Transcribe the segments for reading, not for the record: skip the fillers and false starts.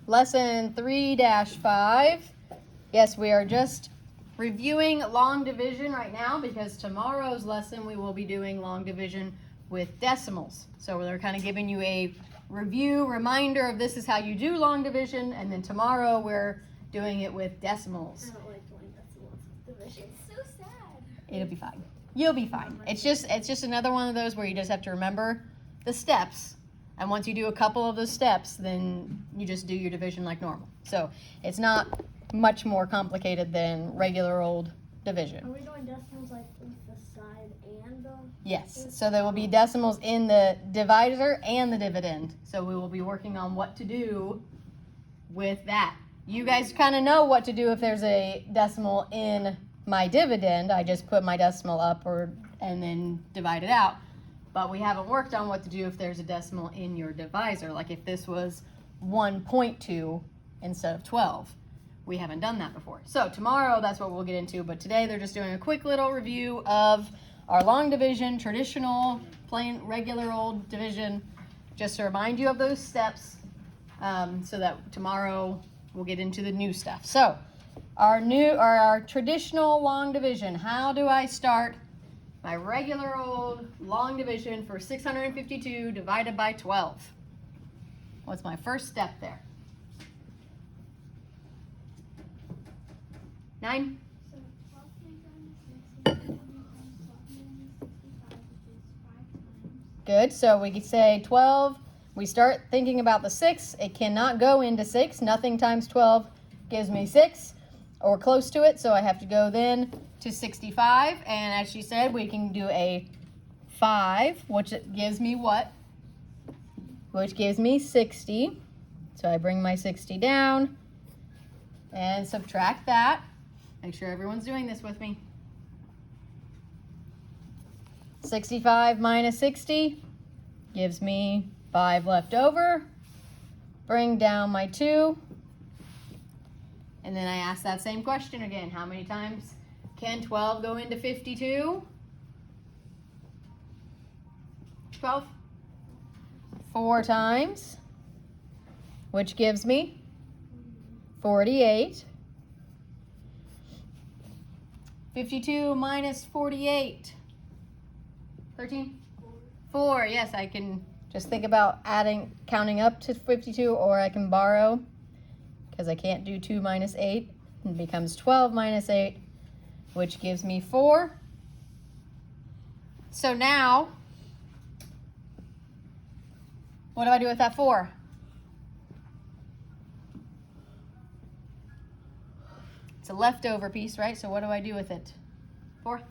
Lesson 3-5. Yes, we are just reviewing long division right now because tomorrow's lesson we will be doing long division with decimals. So they're kind of giving you a reminder of this is how you do long division, and then tomorrow we're doing it with decimals. I don't like doing decimals with division. It's so sad. It'll be fine. You'll be fine. It's just another one of those where you just have to remember the steps. And once you do a couple of those steps, then you just do your division like normal. So it's not much more complicated than regular old division. Are we doing decimals like with the side and the... Yes. So there will be decimals in the divisor and the dividend. So we will be working on what to do with that. You guys kind of know what to do if there's a decimal in my dividend. I just put my decimal up and then divide it out. But we haven't worked on what to do if there's a decimal in your divisor. Like if this was 1.2 instead of 12. We haven't done that before. So tomorrow, that's what we'll get into. But today, they're just doing a quick little review of our long division, traditional, plain, regular old division, just to remind you of those steps so that tomorrow we'll get into the new stuff. So our traditional long division, how do I start my regular old long division for 652 divided by 12? What's my first step there? 9? Good. So we could say 12. We start thinking about the 6. It cannot go into 6. Nothing times 12 gives me 6 or close to it. So I have to go then to 65. And as she said, we can do a 5, which gives me what? Which gives me 60. So I bring my 60 down and subtract that. Make sure everyone's doing this with me. 65 minus 60 gives me 5 left over. Bring down my 2. And then I ask that same question again. How many times can 12 go into 52? 12? 4 times, which gives me 48. 52 minus 48. 13? 4. Yes, I can just think about counting up to 52, or I can borrow, because I can't do 2 minus 8. It becomes 12 minus 8, which gives me 4. So now, what do I do with that 4? It's a leftover piece, right? So what do I do with it? 4?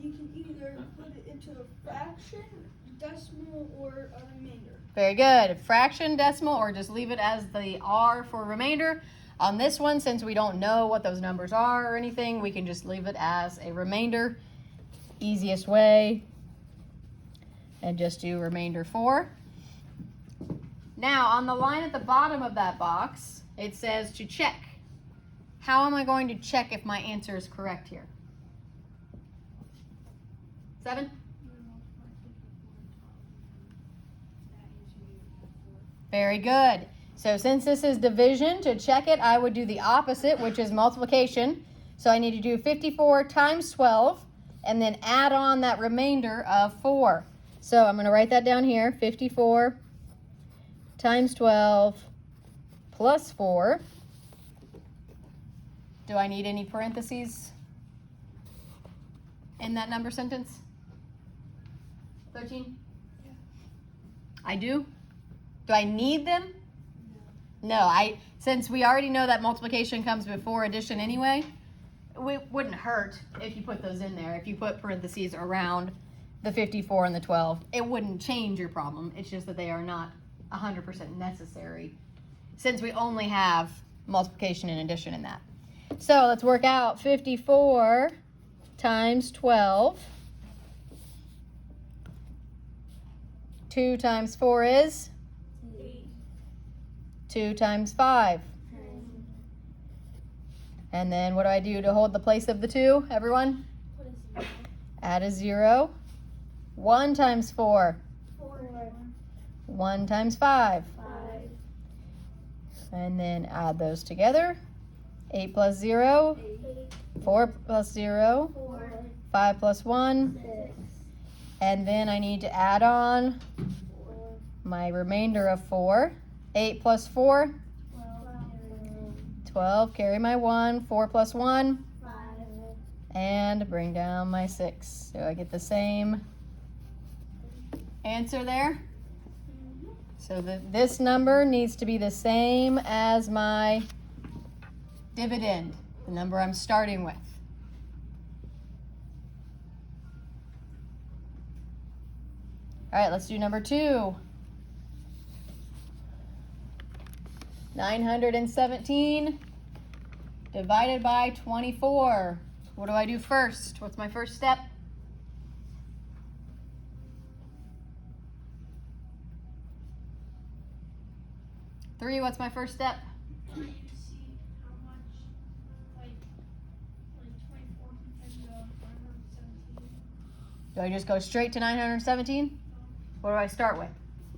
You can either put it into a fraction, decimal, or a remainder. Very good. Fraction, decimal, or just leave it as the R for remainder. On this one, since we don't know what those numbers are or anything, we can just leave it as a remainder. Easiest way. And just do remainder 4. Now, on the line at the bottom of that box, it says to check. How am I going to check if my answer is correct here? 7? Very good. So since this is division, to check it, I would do the opposite, which is multiplication. So I need to do 54 times 12, and then add on that remainder of 4. So I'm going to write that down here, 54 times 12 plus 4. Do I need any parentheses in that number sentence? 13? Yeah. I do? Do I need them? No, since we already know that multiplication comes before addition anyway, it wouldn't hurt if you put those in there. If you put parentheses around the 54 and the 12, it wouldn't change your problem. It's just that they are not 100% necessary since we only have multiplication and addition in that. So let's work out 54 times 12. 2 times 4 is? 8. 2 times 5. 10. And then what do I do to hold the place of the 2, everyone? Put a 0. Add a 0. 1 times 4. 4. 1 times 5. 5. And then add those together. 8 plus 0, 4 plus 0, 4, 5 plus 1. 6, And then I need to add on 4, my remainder of 4. 8 plus 4, 12. Carry my 1. 4 plus 1. 5, And bring down my 6. So I get the same answer there. So this number needs to be the same as my dividend, the number I'm starting with. All right, let's do number 2. 917 divided by 24. What do I do first? What's my first step? Three, what's my first step? I need to see how much, like 24 compared to 917. Do I just go straight to 917? What do I start with?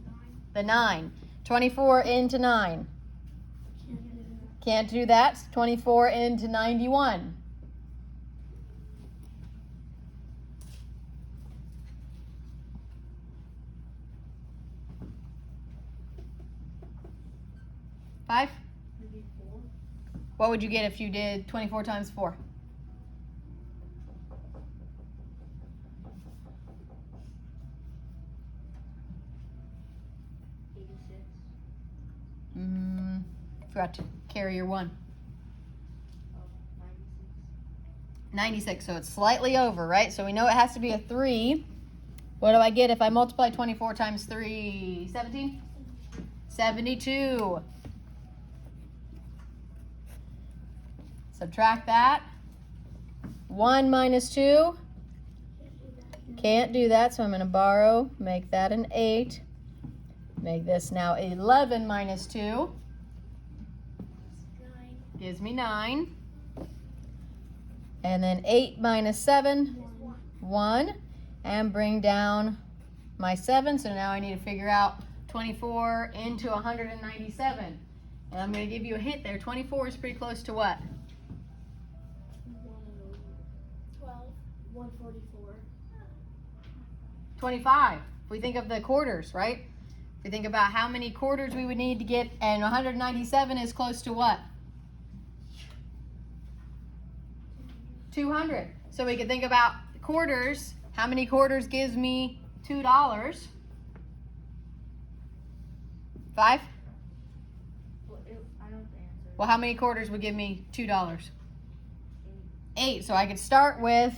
9. The 9. 24 into 9. Can't do that. 24 into 91. Five? Maybe 4. What would you get if you did 24 times 4? 86. Forgot to carry your 1. 96, so it's slightly over, right? So we know it has to be a 3. What do I get if I multiply 24 times 3? 17? 72. Subtract that. 1 minus 2. Can't do that, so I'm going to borrow. Make that an 8. Make this now 11 minus 2. 9. Gives me 9. And then 8 minus 7, 1. And bring down my 7. So now I need to figure out 24 into 197. And I'm going to give you a hint there. 24 is pretty close to what? 12. 144. 25. If we think of the quarters, right? If we think about how many quarters we would need to get, and 197 is close to what? 200. So we can think about quarters. How many quarters gives me $2? 5? Well, I know the answer. Well, how many quarters would give me $2? 8. So I could start with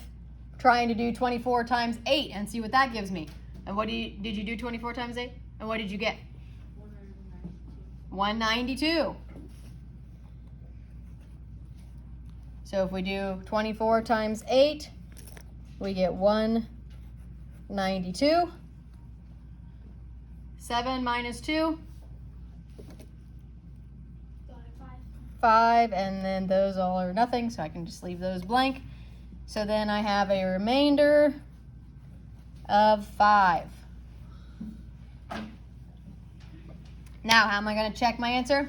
trying to do 24 times 8 and see what that gives me. And what did you do 24 times 8? And what did you get? 192. So if we do 24 times 8, we get 192. 7 minus 2, 5, and then those all are nothing, so I can just leave those blank. So then I have a remainder of 5. Now, how am I going to check my answer?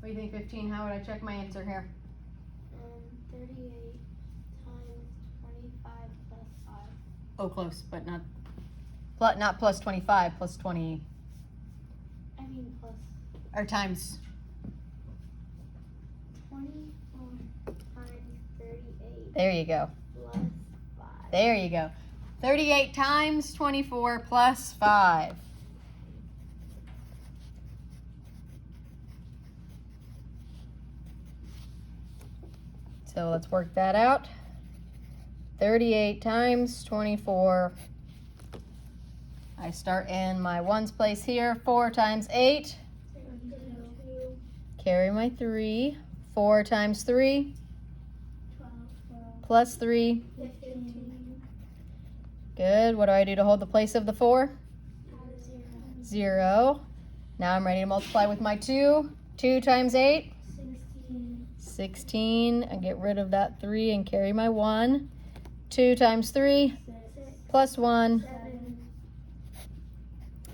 What do you think, 15? How would I check my answer here? 38 times 25 plus 5. Oh, close, but not plus 25, plus 20, I mean plus or times. 24 times 38 There you go. plus 5. There you go. 38 times 24 plus 5. So let's work that out. 38 times 24. I start in my ones place here. 4 times 8. 32, Carry my 3. 4 times 3 12, plus 3. 15, Good. What do I do to hold the place of the 4? 0, 0. Now I'm ready to multiply with my 2. 2 times 8. 16, 16. I get rid of that 3 and carry my 1. 2 times 3 6, plus 1. 7,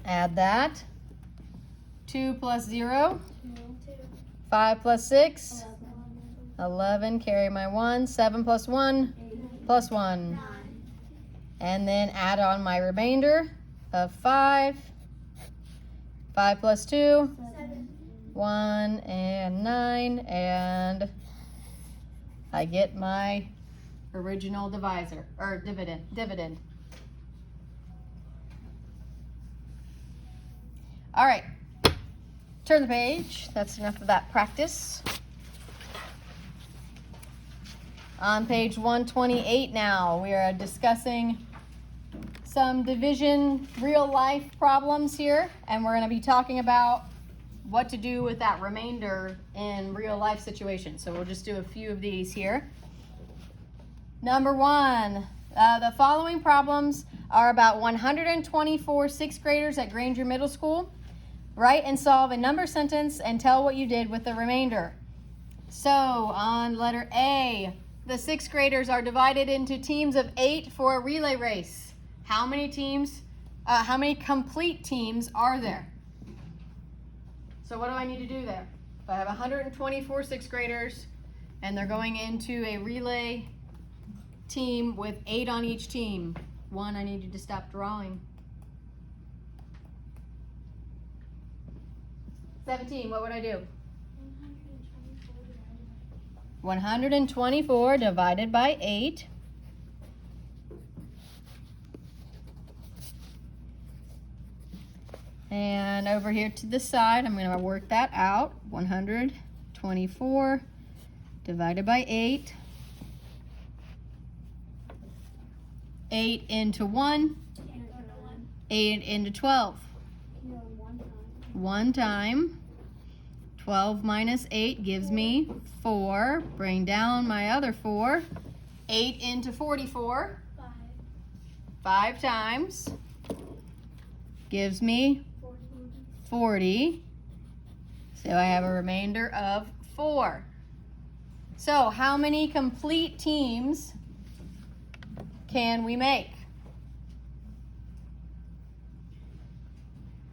Add that. 2 plus 0. 2, 5 plus 6. 11, 11. Carry my 1. 7 plus 1 8, plus 1. 9, And then add on my remainder of 5. 5 plus 2. 7, 1 and 9. And I get my original divisor, or dividend. All right, turn the page. That's enough of that practice. On page 128 now, we are discussing some division real life problems here, and we're going to be talking about what to do with that remainder in real life situations. So we'll just do a few of these here. Number 1, the following problems are about 124 sixth graders at Granger Middle School. Write and solve a number sentence and tell what you did with the remainder. So on letter A, the sixth graders are divided into teams of 8 for a relay race. How many complete teams are there? So what do I need to do there? If I have 124 sixth graders and they're going into a relay team with 8 on each team. 1, I need you to stop drawing. 17, what would I do? 124 divided by 8. And over here to the side, I'm going to work that out. 124 divided by 8. 8 into 1. 8 into 12. 1 time. 12 minus 8 gives me 4. Bring down my other 4. 8 into 44. 5 times. Gives me 40. So I have a remainder of 4. So how many complete teams can we make?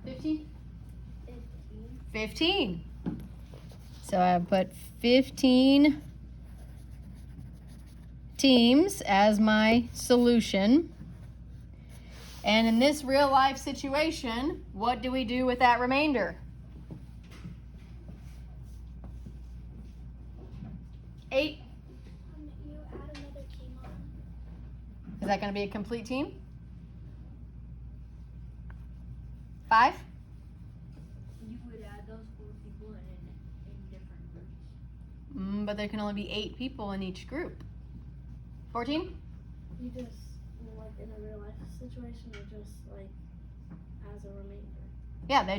15? 15. So I put 15 teams as my solution. And in this real life situation, what do we do with that remainder? 8. You add another team on. Is that going to be a complete team? 5? You would add those 4 people in different groups. But there can only be 8 people in each group. 14? You just, like in a real life situation, or just like as a remainder? Yeah,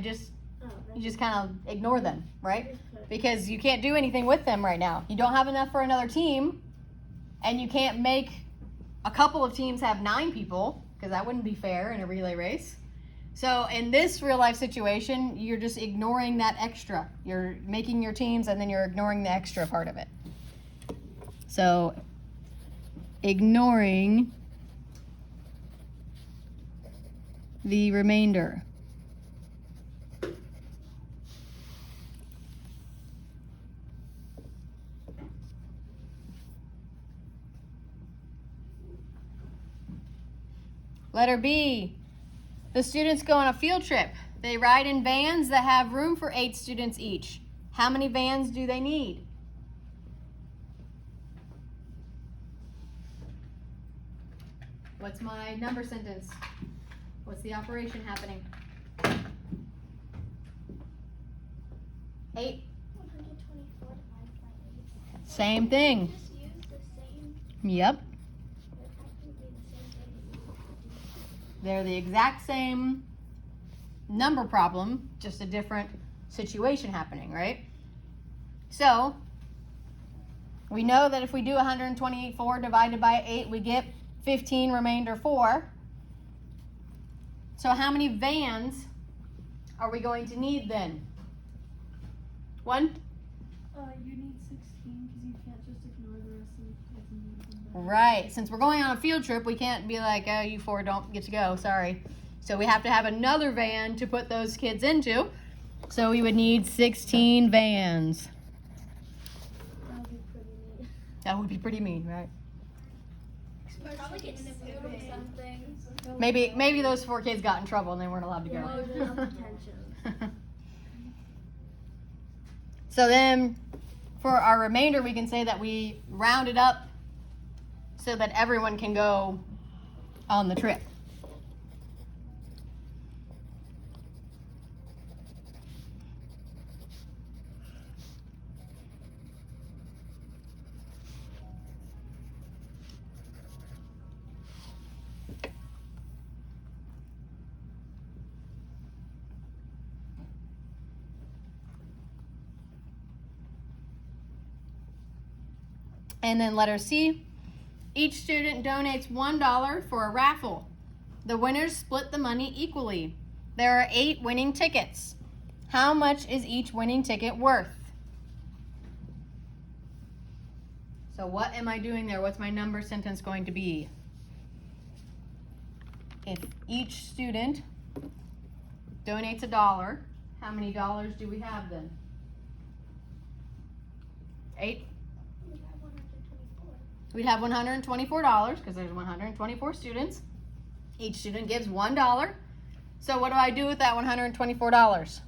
you just kind of ignore them, right? Just put- Because you can't do anything with them right now. You don't have enough for another team, and you can't make a couple of teams have 9 people, because that wouldn't be fair in a relay race. So in this real life situation, you're just ignoring that extra. You're making your teams, and then you're ignoring the extra part of it. So ignoring the remainder. Letter B, the students go on a field trip. They ride in vans that have room for 8 students each. How many vans do they need? What's my number sentence? What's the operation happening? 8. 124 divided by 8. Same thing. Just use the same. Yep. They're practically the same thing. They're the exact same number problem, just a different situation happening, right? So, we know that if we do 128 divided by 8, we get 15 remainder 4. So how many vans are we going to need then? 1? You need 16 because you Right. Since we're going on a field trip, we can't be like, oh, you four don't get to go. Sorry. So we have to have another van to put those kids into. So we would need 16 vans. That would be pretty neat. That would be pretty mean, right? Probably get food or something. Maybe those 4 kids got in trouble and they weren't allowed to go. Emotional tension. So then, for our remainder, we can say that we round it up so that everyone can go on the trip. And then letter C, each student donates $1 for a raffle. The winners split the money equally. There are 8 winning tickets. How much is each winning ticket worth? So what am I doing there? What's my number sentence going to be? If each student donates $1, how many dollars do we have then? 8? We'd have $124 because there's 124 students. Each student gives $1. So what do I do with that $124?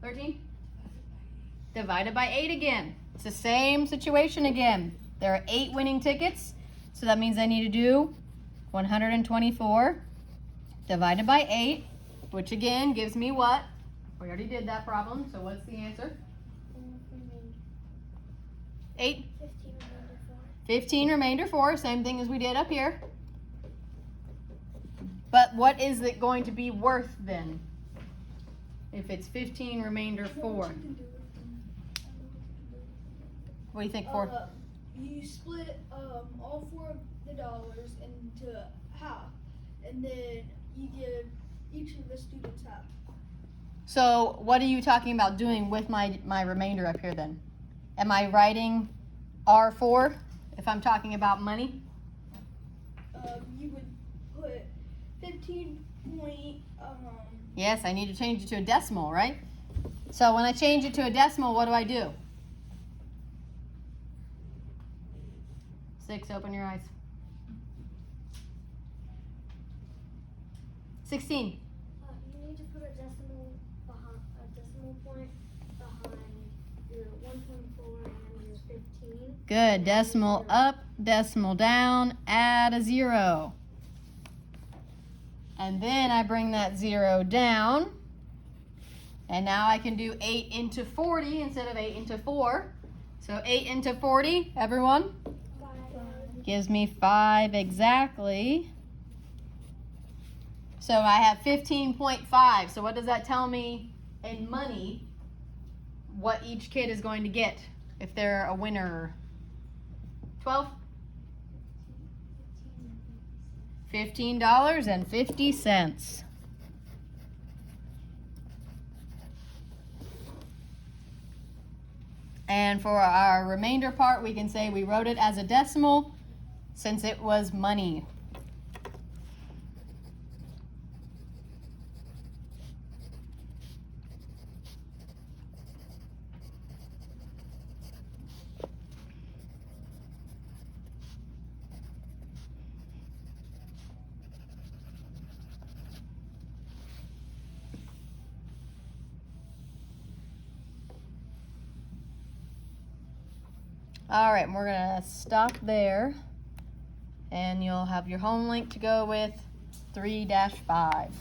13? Divided by 8 again. It's the same situation again. There are 8 winning tickets. So that means I need to do 124 divided by 8, which again gives me what? We already did that problem. So what's the answer? 8? 15 remainder 4, same thing as we did up here. But what is it going to be worth then? If it's 15 remainder 4. What do you think, 4? You split all 4 of the dollars into half, and then you give each of the students half. So what are you talking about doing with my remainder up here then? Am I writing R4 if I'm talking about money? You would put 15 point. Yes, I need to change it to a decimal, right? So when I change it to a decimal, what do I do? 6, open your eyes. 16. You need to put a decimal point behind your 124 and your 15. Good. Decimal up, decimal down, add a 0. And then I bring that 0 down. And now I can do 8 into 40 instead of 8 into 4. So 8 into 40, everyone? Gives me 5 exactly. So I have 15.5. So what does that tell me in money what each kid is going to get if they're a winner? 12? $15.50. And for our remainder part, we can say we wrote it as a decimal since it was money. All right, we're gonna stop there, and you'll have your home link to go with 3-5.